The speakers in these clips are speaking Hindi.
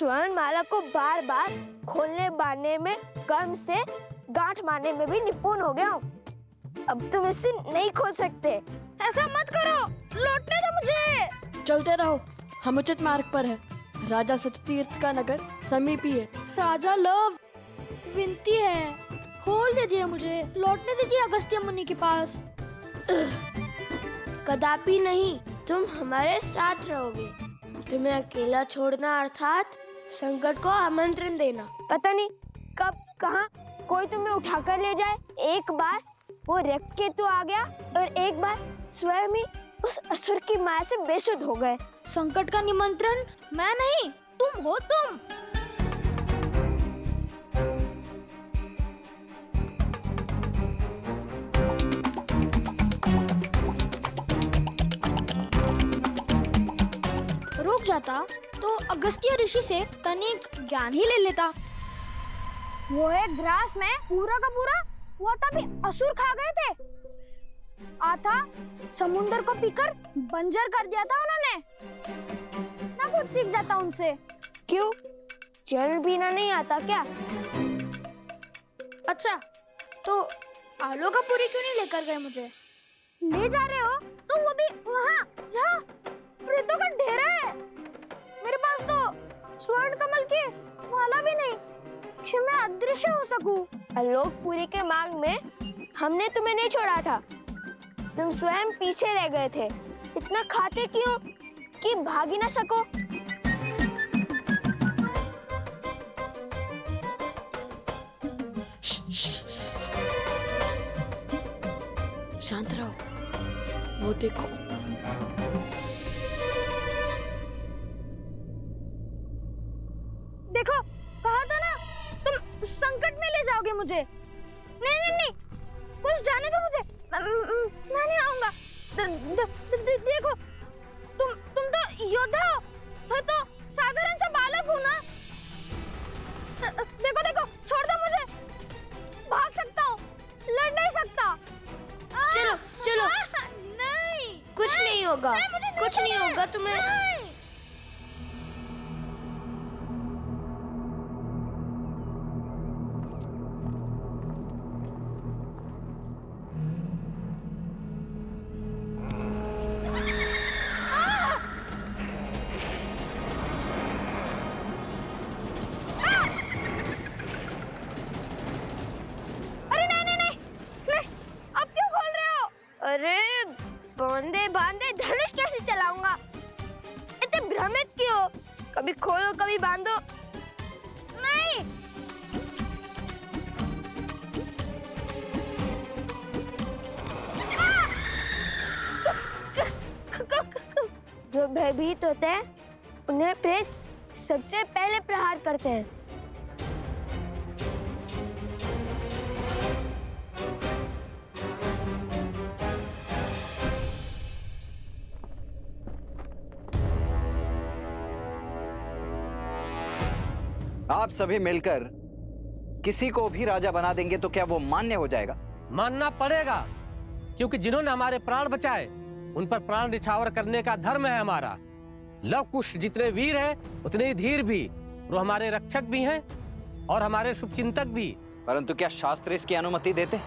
स्वर्ण माला को बार बार खोलने बांधने में, कर्म से गांठ मारने में भी निपुण हो गया हूँ। अब तुम इसे नहीं खोल सकते। ऐसा मत करो, लौटने दो मुझे। चलते रहो, हम उचित मार्ग पर है। राजा सत्यतीर्थ का नगर समीप ही है। राजा लव, विनती है, खोल दीजिए मुझे, लौटने दीजिए अगस्त्य मुनि के पास। कदापि नहीं, तुम हमारे साथ रहोगे। तुम्हें अकेला छोड़ना अर्थात संकट को आमंत्रण देना। पता नहीं कब कहाँ कोई तुम्हें उठाकर ले जाए। एक बार वो रक्तकेतु आ गया और एक बार स्वयं ही उस असुर की माया से बेसुध हो गए। संकट का निमंत्रण मैं नहीं, तुम हो तुम। रुक जाता तो अगस्त्य ऋषि से तनिक ज्ञान ही ले लेता। वो एक ग्रास में पूरा का पूरा वो तभी असुर खा गए थे। आता समुंदर को पीकर बंजर कर दिया था उन्होंने। ना कुछ सीख जाता उनसे। क्यों, जल पीना नहीं आता क्या? अच्छा, तो आलो का पूरी क्यों नहीं लेकर गए मुझे? ले जा रहे हो तो वो भी वहाँ जहाँ प्रेतों का डेरा है। मेरे पास तो स्वर्ण कमल की माला भी नहीं कि मैं अदृश्य हो सकूं। आलोकपुरी के मार्ग में हमने तुम्हें नहीं छोड़ा था। तुम स्वयं पीछे रह गए थे। इतना खाते क्यों कि भाग ही ना सको? शांत रहो, वो देखो। देखो, कहा था ना, तुम संकट में ले जाओगे मुझे। नहीं नहीं नहीं, कुछ जाने दो मुझे। मैं नहीं आऊंगा। देखो, तुम तो योद्धा हो, मैं तो साधारण सा बालक हूँ ना। देखो देखो, छोड़ दो मुझे। भाग सकता हूँ, लड़ नहीं सकता। चलो चलो, नहीं, कुछ नहीं होगा, कुछ नहीं होगा तुम्हें। अरे बांधे बांधे धनुष कैसे चलाऊंगा? इतने भ्रमित क्यों? कभी खोलो कभी बांधो। नहीं। जो भयभीत होते हैं उन्हें प्रेत सबसे पहले प्रहार करते हैं। आप सभी मिलकर किसी को भी राजा बना देंगे तो क्या वो मान्य हो जाएगा? मानना पड़ेगा, क्योंकि जिन्होंने हमारे प्राण बचाए उन पर प्राण निछावर करने का धर्म है हमारा। लव कुश जितने वीर हैं उतने ही धीर भी। वो हमारे रक्षक भी हैं और हमारे शुभचिंतक भी। परंतु क्या शास्त्र इसकी अनुमति देते?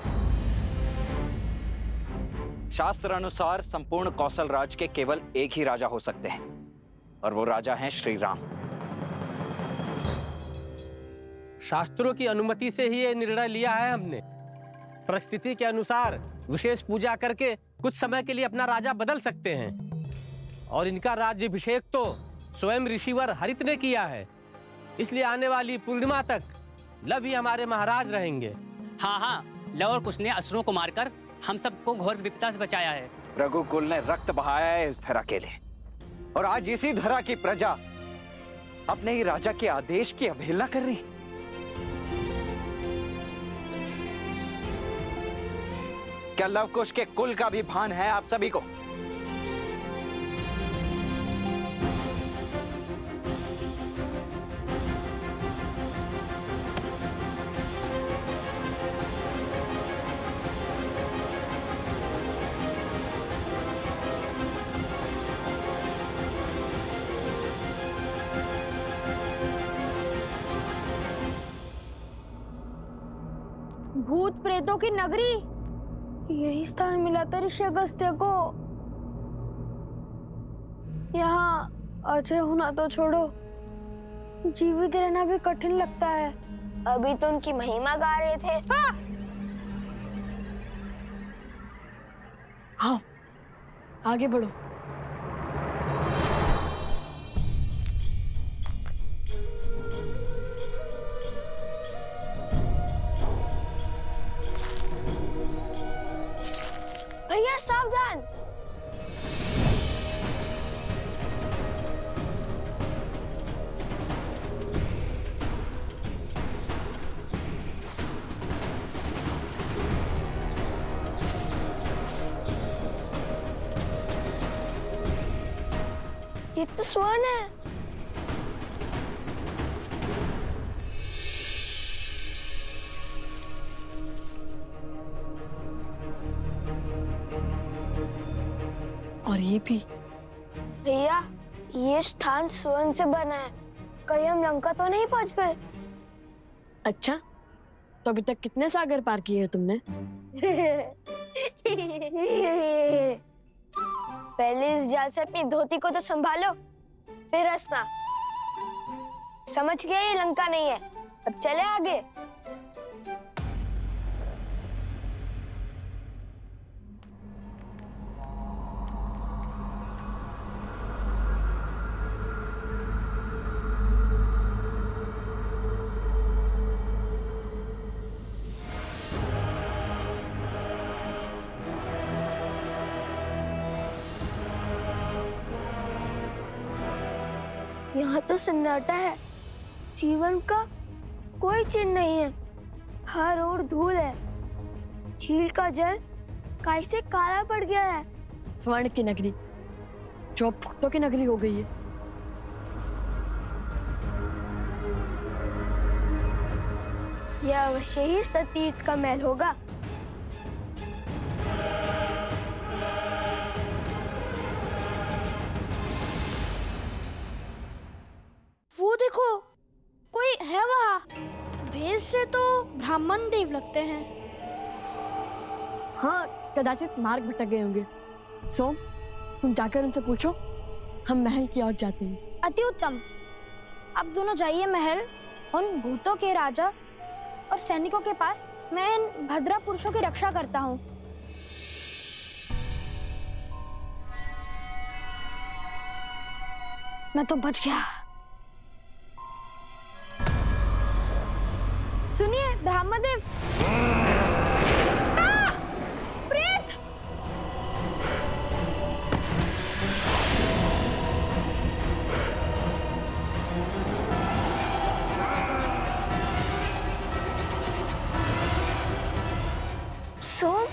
शास्त्र अनुसार संपूर्ण कौशल राज के केवल एक ही राजा हो सकते हैं और वो राजा हैं श्री राम। शास्त्रों की अनुमति से ही ये निर्णय लिया है हमने। परिस्थिति के अनुसार विशेष पूजा करके कुछ समय के लिए अपना राजा बदल सकते हैं और इनका राज्याभिषेक तो स्वयं ऋषिवर हरित ने किया है। इसलिए आने वाली पूर्णिमा तक लव ही हमारे महाराज रहेंगे। हाँ हाँ, लव और कुश ने असुरों को मारकर हम सबको घोर विपदा से बचाया है। रघुकुल ने रक्त बहाया है इस धरा के लिए और आज इसी धरा की प्रजा अपने ही राजा के आदेश की अवहेलना कर रही। क्या लव कुश के कुल का भी भान है आप सभी को? भूत प्रेतों की नगरी, यही स्थान मिला था ऋषि अगस्त्य को। यहाँ अजय होना तो छोड़ो, जीवित रहना भी कठिन लगता है। अभी तो उनकी महिमा गा रहे थे। हाँ, आगे बढ़ो। भैया सावधान। ये तो स्वर्ण है। और ये भी। भैया ये स्थान स्वर्ण से बना है, कहीं हम लंका तो नहीं पहुंच गए? अच्छा, तो अभी तक कितने सागर पार किए हैं तुमने? पहले इस जाल से अपनी धोती को तो संभालो, फिर हंसना। समझ गया ये लंका नहीं है, अब चले आगे। यहाँ तो सन्नाटा है, जीवन का कोई चिन्ह नहीं है, हर ओर धूल है। झील का जल कैसे काला पड़ गया है। स्वर्ण की नगरी जो अब भक्तों की नगरी हो गई है। यह अवश्य ही सतीर्थ का महल होगा। वो देखो, कोई है वहाँ। भेष से तो ब्राह्मण देव लगते हैं। हाँ, कदाचित मार्ग भटक गए होंगे। सोम, तुम जाकर उनसे पूछो, हम महल की ओर जाते हैं। अति उत्तम। अब दोनों जाइए महल। उन भूतों के राजा और सैनिकों के पास मैं इन भद्रा पुरुषों की रक्षा करता हूँ। मैं तो बच गया। सुनिए ब्रह्मदेव। प्रेत! सोम,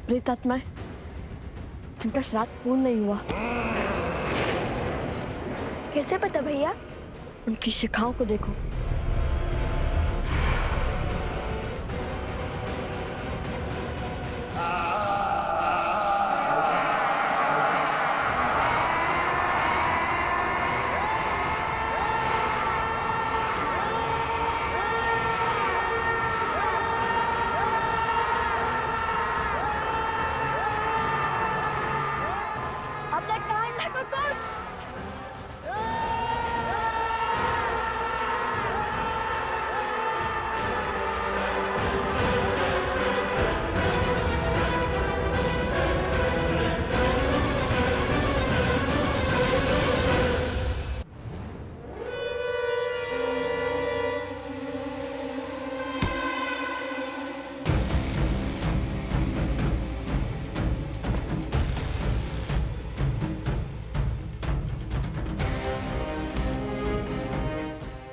प्रेतात्माएं जिनका श्राद्ध पूर्ण नहीं हुआ, कैसे पता भैया? उनकी शिखाओं को देखो। अपने कान में कुछ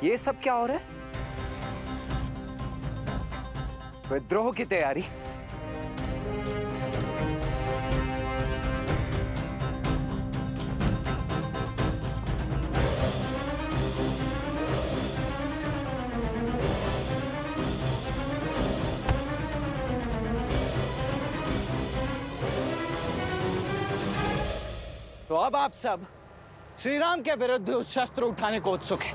ये सब क्या हो रहा है? विद्रोह की तैयारी? तो अब आप सब श्री राम के विरुद्ध उस शस्त्र उठाने को उत्सुक हैं।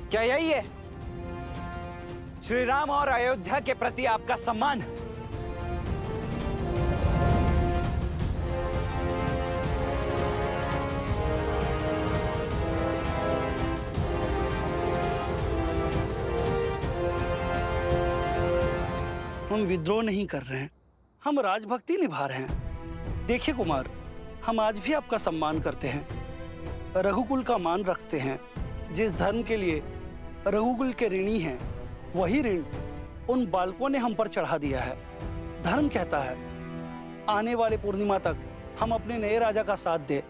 क्या यही है श्री राम और अयोध्या के प्रति आपका सम्मान? हम विद्रोह नहीं कर रहे हैं, हम राजभक्ति निभा रहे हैं। देखिए कुमार, हम आज भी आपका सम्मान करते हैं, रघुकुल का मान रखते हैं। जिस धर्म के लिए रघुकुल के ऋणी हैं, वही ऋण उन बालकों ने हम पर चढ़ा दिया है। धर्म कहता है आने वाले पूर्णिमा तक हम अपने नए राजा का साथ दें।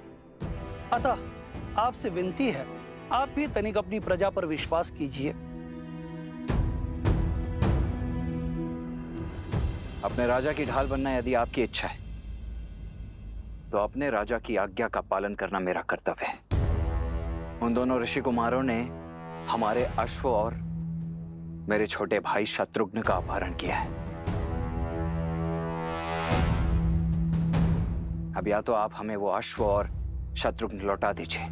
अतः आपसे विनती है, आप भी तनिक अपनी प्रजा पर विश्वास कीजिए। अपने राजा की ढाल बनना यदि आपकी इच्छा है, तो अपने राजा की आज्ञा का पालन करना मेरा कर्तव्य है। उन दोनों ऋषि कुमारों ने हमारे अश्व और मेरे छोटे भाई शत्रुघ्न का अपहरण किया है। अब या तो आप हमें वो अश्व और शत्रुघ्न लौटा दीजिए,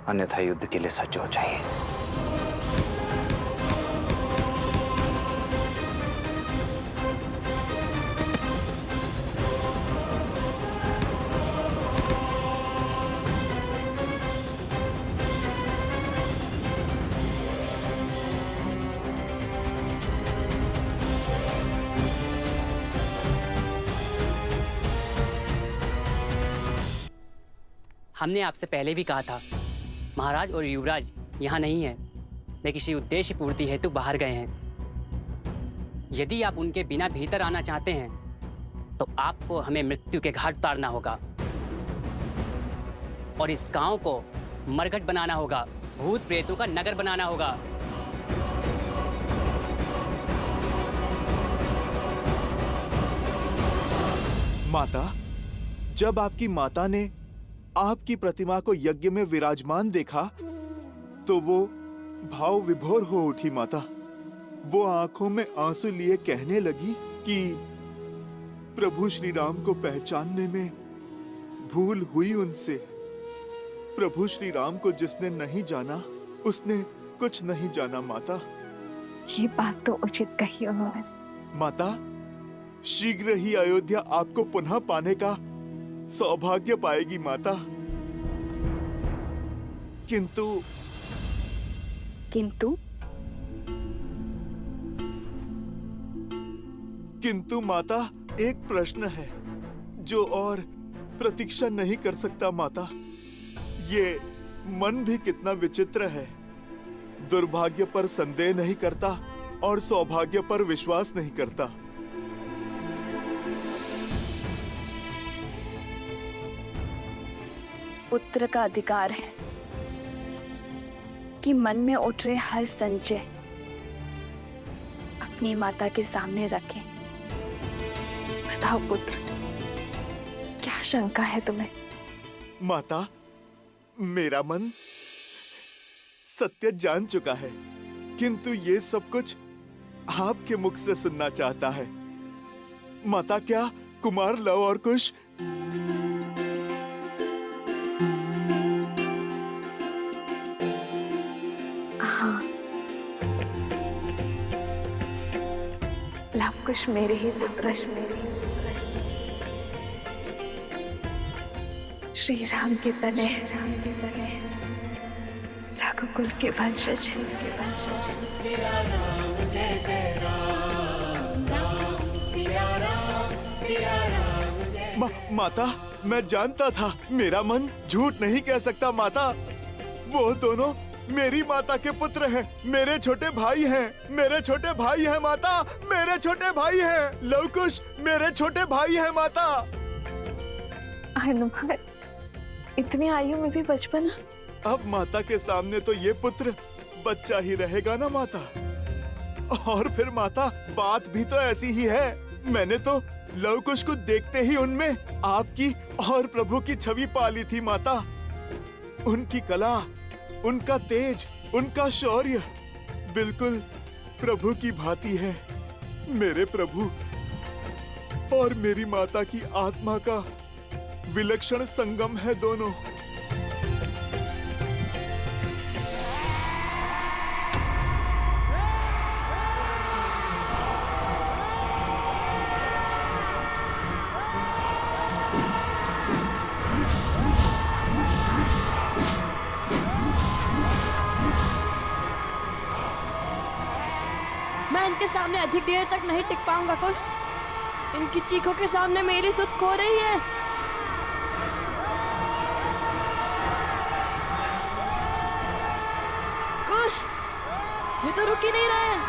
अन्यथा युद्ध के लिए सज्ज हो जाइए। हमने आपसे पहले भी कहा था, महाराज और युवराज यहाँ नहीं है, वे किसी उद्देश्य पूर्ति हेतु बाहर गए हैं। यदि आप उनके बिना भीतर आना चाहते हैं, तो आपको हमें मृत्यु के घाट उतारना होगा और इस गांव को मरघट बनाना होगा, भूत प्रेतों का नगर बनाना होगा। माता, जब आपकी माता ने आपकी प्रतिमा को यज्ञ में विराजमान देखा, तो वो भाव विभोर हो उठी। माता, वो आंखों में आंसू लिए कहने लगी कि प्रभु श्री राम को पहचानने में भूल हुई उनसे। प्रभु श्री राम को जिसने नहीं जाना, उसने कुछ नहीं जाना। माता, ये बात तो उचित कही उन्होंने। माता, शीघ्र ही अयोध्या आपको पुनः पाने का सौभाग्य पाएगी। माता, किंतु माता, एक प्रश्न है जो और प्रतीक्षा नहीं कर सकता। माता, ये मन भी कितना विचित्र है। दुर्भाग्य पर संदेह नहीं करता और सौभाग्य पर विश्वास नहीं करता। पुत्र का अधिकार है कि मन में उठ रहे हर संशय अपनी माता के सामने रखें। बताओ पुत्र, क्या शंका है तुम्हें? माता, मेरा मन सत्य जान चुका है, किंतु ये सब कुछ आपके मुख से सुनना चाहता है। माता, क्या कुमार लव और कुश कुछ मेरे ही पुत्र श्री राम के तने रघुकुल के वंशज माता, मैं जानता था, मेरा मन झूठ नहीं कह सकता। माता, वो दोनों मेरी माता के पुत्र हैं, मेरे छोटे भाई हैं, मेरे छोटे भाई हैं। माता, मेरे छोटे भाई हैं। लवकुश मेरे छोटे भाई हैं। माता, हनुमान, इतनी आयु में भी बचपन। अब माता के सामने तो ये पुत्र बच्चा ही रहेगा ना माता। और फिर माता, बात भी तो ऐसी ही है। मैंने तो लवकुश को देखते ही उनमें आपकी और प्रभु की छवि पाली थी। माता, उनकी कला, उनका तेज, उनका शौर्य बिल्कुल प्रभु की भांति है। मेरे प्रभु और मेरी माता की आत्मा का विलक्षण संगम है दोनों। मैं इनके सामने अधिक देर तक नहीं टिक पाऊंगा कुश। इनकी चीखों के सामने मेरी सुध खो रही है। कुश, ये तो रुक ही नहीं रहे हैं।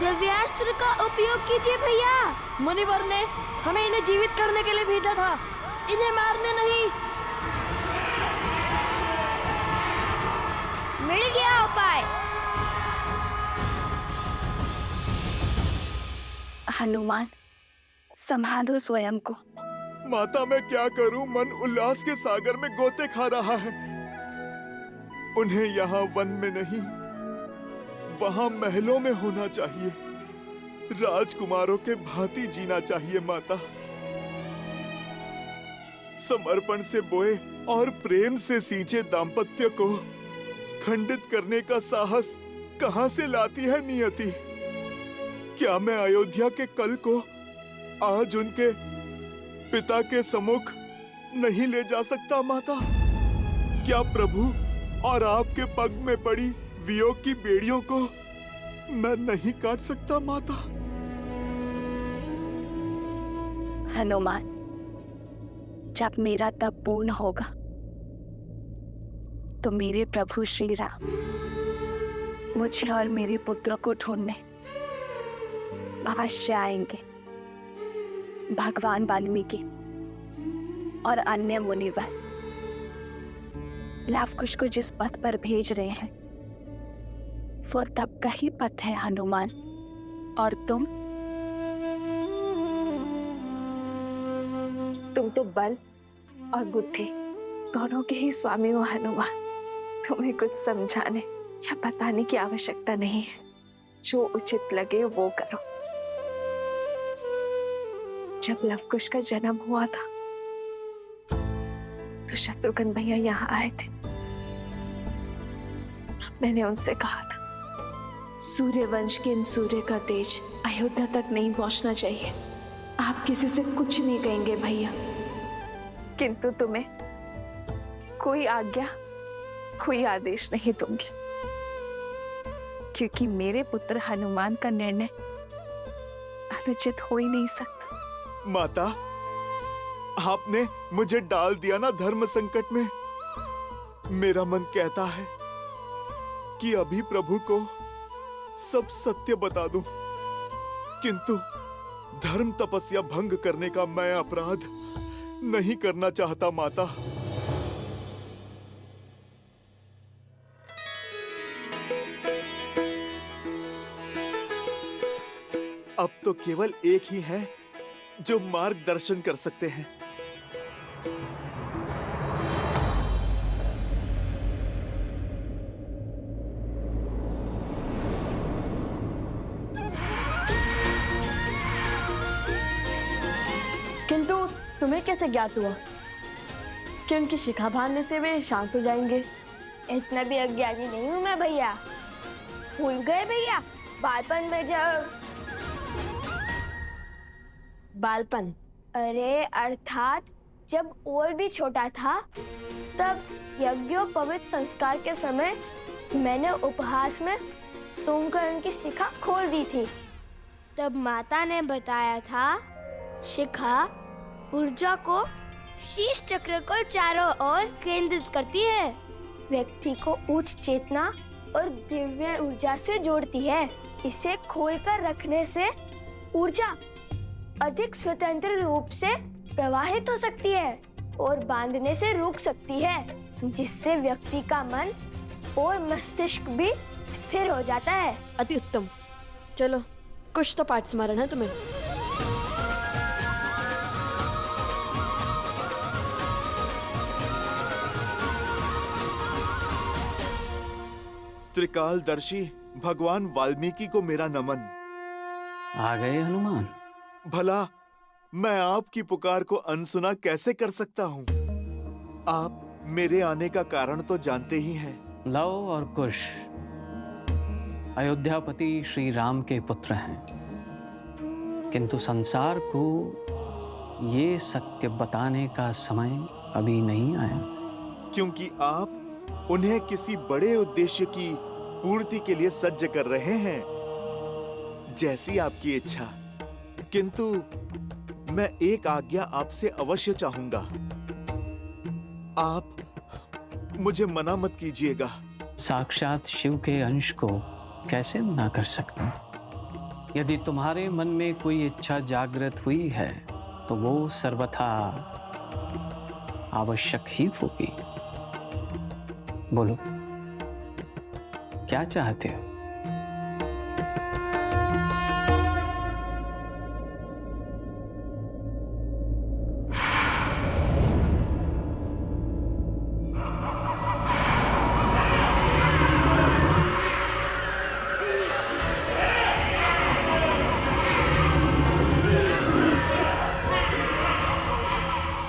दिव्यास्त्र का उपयोग कीजिए भैया। मुनिवर ने हमें इन्हें जीवित करने के लिए भेजा था, इन्हें मारने नहीं। मिल गया उपाय। हनुमान, संभालो स्वयं को। माता मैं क्या करूं? मन उल्लास के सागर में गोते खा रहा है। उन्हें यहाँ वन में नहीं, वहां महलों में होना चाहिए। राजकुमारों के भांति जीना चाहिए माता। समर्पण से बोए और प्रेम से सींचे दाम्पत्य को खंडित करने का साहस कहां से लाती है नियति? क्या मैं अयोध्या के कल को आज उनके पिता के सम्मुख नहीं ले जा सकता माता? क्या प्रभु और आपके पग में पड़ी वियोग की बेड़ियों को मैं नहीं काट सकता माता? हनुमान, जब मेरा तप पूर्ण होगा तो मेरे प्रभु श्री राम मुझे और मेरे पुत्र को ढूंढने अवश्य आएंगे। भगवान वाल्मीकि और अन्य मुनिवर लवकुश को जिस पथ पर भेज रहे हैं वो तप का ही पथ है हनुमान। और तुम तो बल और बुद्धि दोनों के ही स्वामी हो हनुमान। तुम्हें कुछ समझाने या बताने की आवश्यकता नहीं है। जो उचित लगे वो करो। जब लवकुश का जन्म हुआ था तो शत्रुघ्न भैया यहाँ आए थे। तब मैंने उनसे कहा था सूर्यवंश के इन सूर्य का तेज अयोध्या तक नहीं पहुंचना चाहिए। आप किसी से कुछ नहीं कहेंगे भैया, किंतु तुम्हें कोई आज्ञा कोई आदेश नहीं दूंगी, क्योंकि मेरे पुत्र हनुमान का निर्णय अनुचित हो ही नहीं सकता। माता, आपने मुझे डाल दिया ना धर्म संकट में। मेरा मन कहता है कि अभी प्रभु को सब सत्य बता दूं, किंतु धर्म तपस्या भंग करने का मैं अपराध नहीं करना चाहता माता। अब तो केवल एक ही है जो मार्गदर्शन कर सकते हैं। किंतु तुम्हें कैसे ज्ञात हुआ कि उनकी शिखा बांधने से वे शांत हो जाएंगे? इतना भी अज्ञानी नहीं हूँ मैं भैया। भूल गए भैया बालपन में जब बालपन? अरे अर्थात जब और भी छोटा था, तब यज्ञोपवीत संस्कार के समय मैंने उपहास में सोमकर्ण की शिखा खोल दी थी। तब माता ने बताया था शिखा ऊर्जा को शीश चक्र को चारों ओर केंद्रित करती है, व्यक्ति को उच्च चेतना और दिव्य ऊर्जा से जोड़ती है। इसे खोलकर रखने से ऊर्जा अधिक स्वतंत्र रूप से प्रवाहित हो सकती है और बांधने से रुक सकती है, जिससे व्यक्ति का मन और मस्तिष्क भी स्थिर हो जाता है। अति उत्तम। चलो, कुछ तो पाठ स्मरण है तुम्हें। त्रिकालदर्शी भगवान वाल्मीकि को मेरा नमन। आ गए हनुमान। भला मैं आपकी पुकार को अनसुना कैसे कर सकता हूँ? आप मेरे आने का कारण तो जानते ही हैं। लव और कुश अयोध्यापति श्री राम के पुत्र हैं, किंतु संसार को ये सत्य बताने का समय अभी नहीं आया। क्योंकि आप उन्हें किसी बड़े उद्देश्य की पूर्ति के लिए सज्ज कर रहे हैं, जैसी आपकी इच्छा। किंतु मैं एक आज्ञा आपसे अवश्य चाहूंगा। आप मुझे मना मत कीजिएगा। साक्षात शिव के अंश को कैसे मना कर सकता हूं? यदि तुम्हारे मन में कोई इच्छा जागृत हुई है तो वो सर्वथा आवश्यक ही होगी। बोलो, क्या चाहते हो?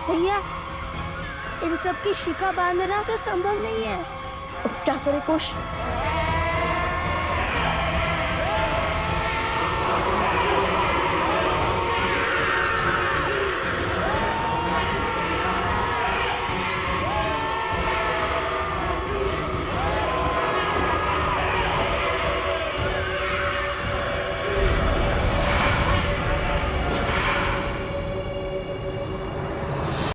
भैया, इन सब की शिका बांधना तो संभव नहीं है। अब क्या करे कुश?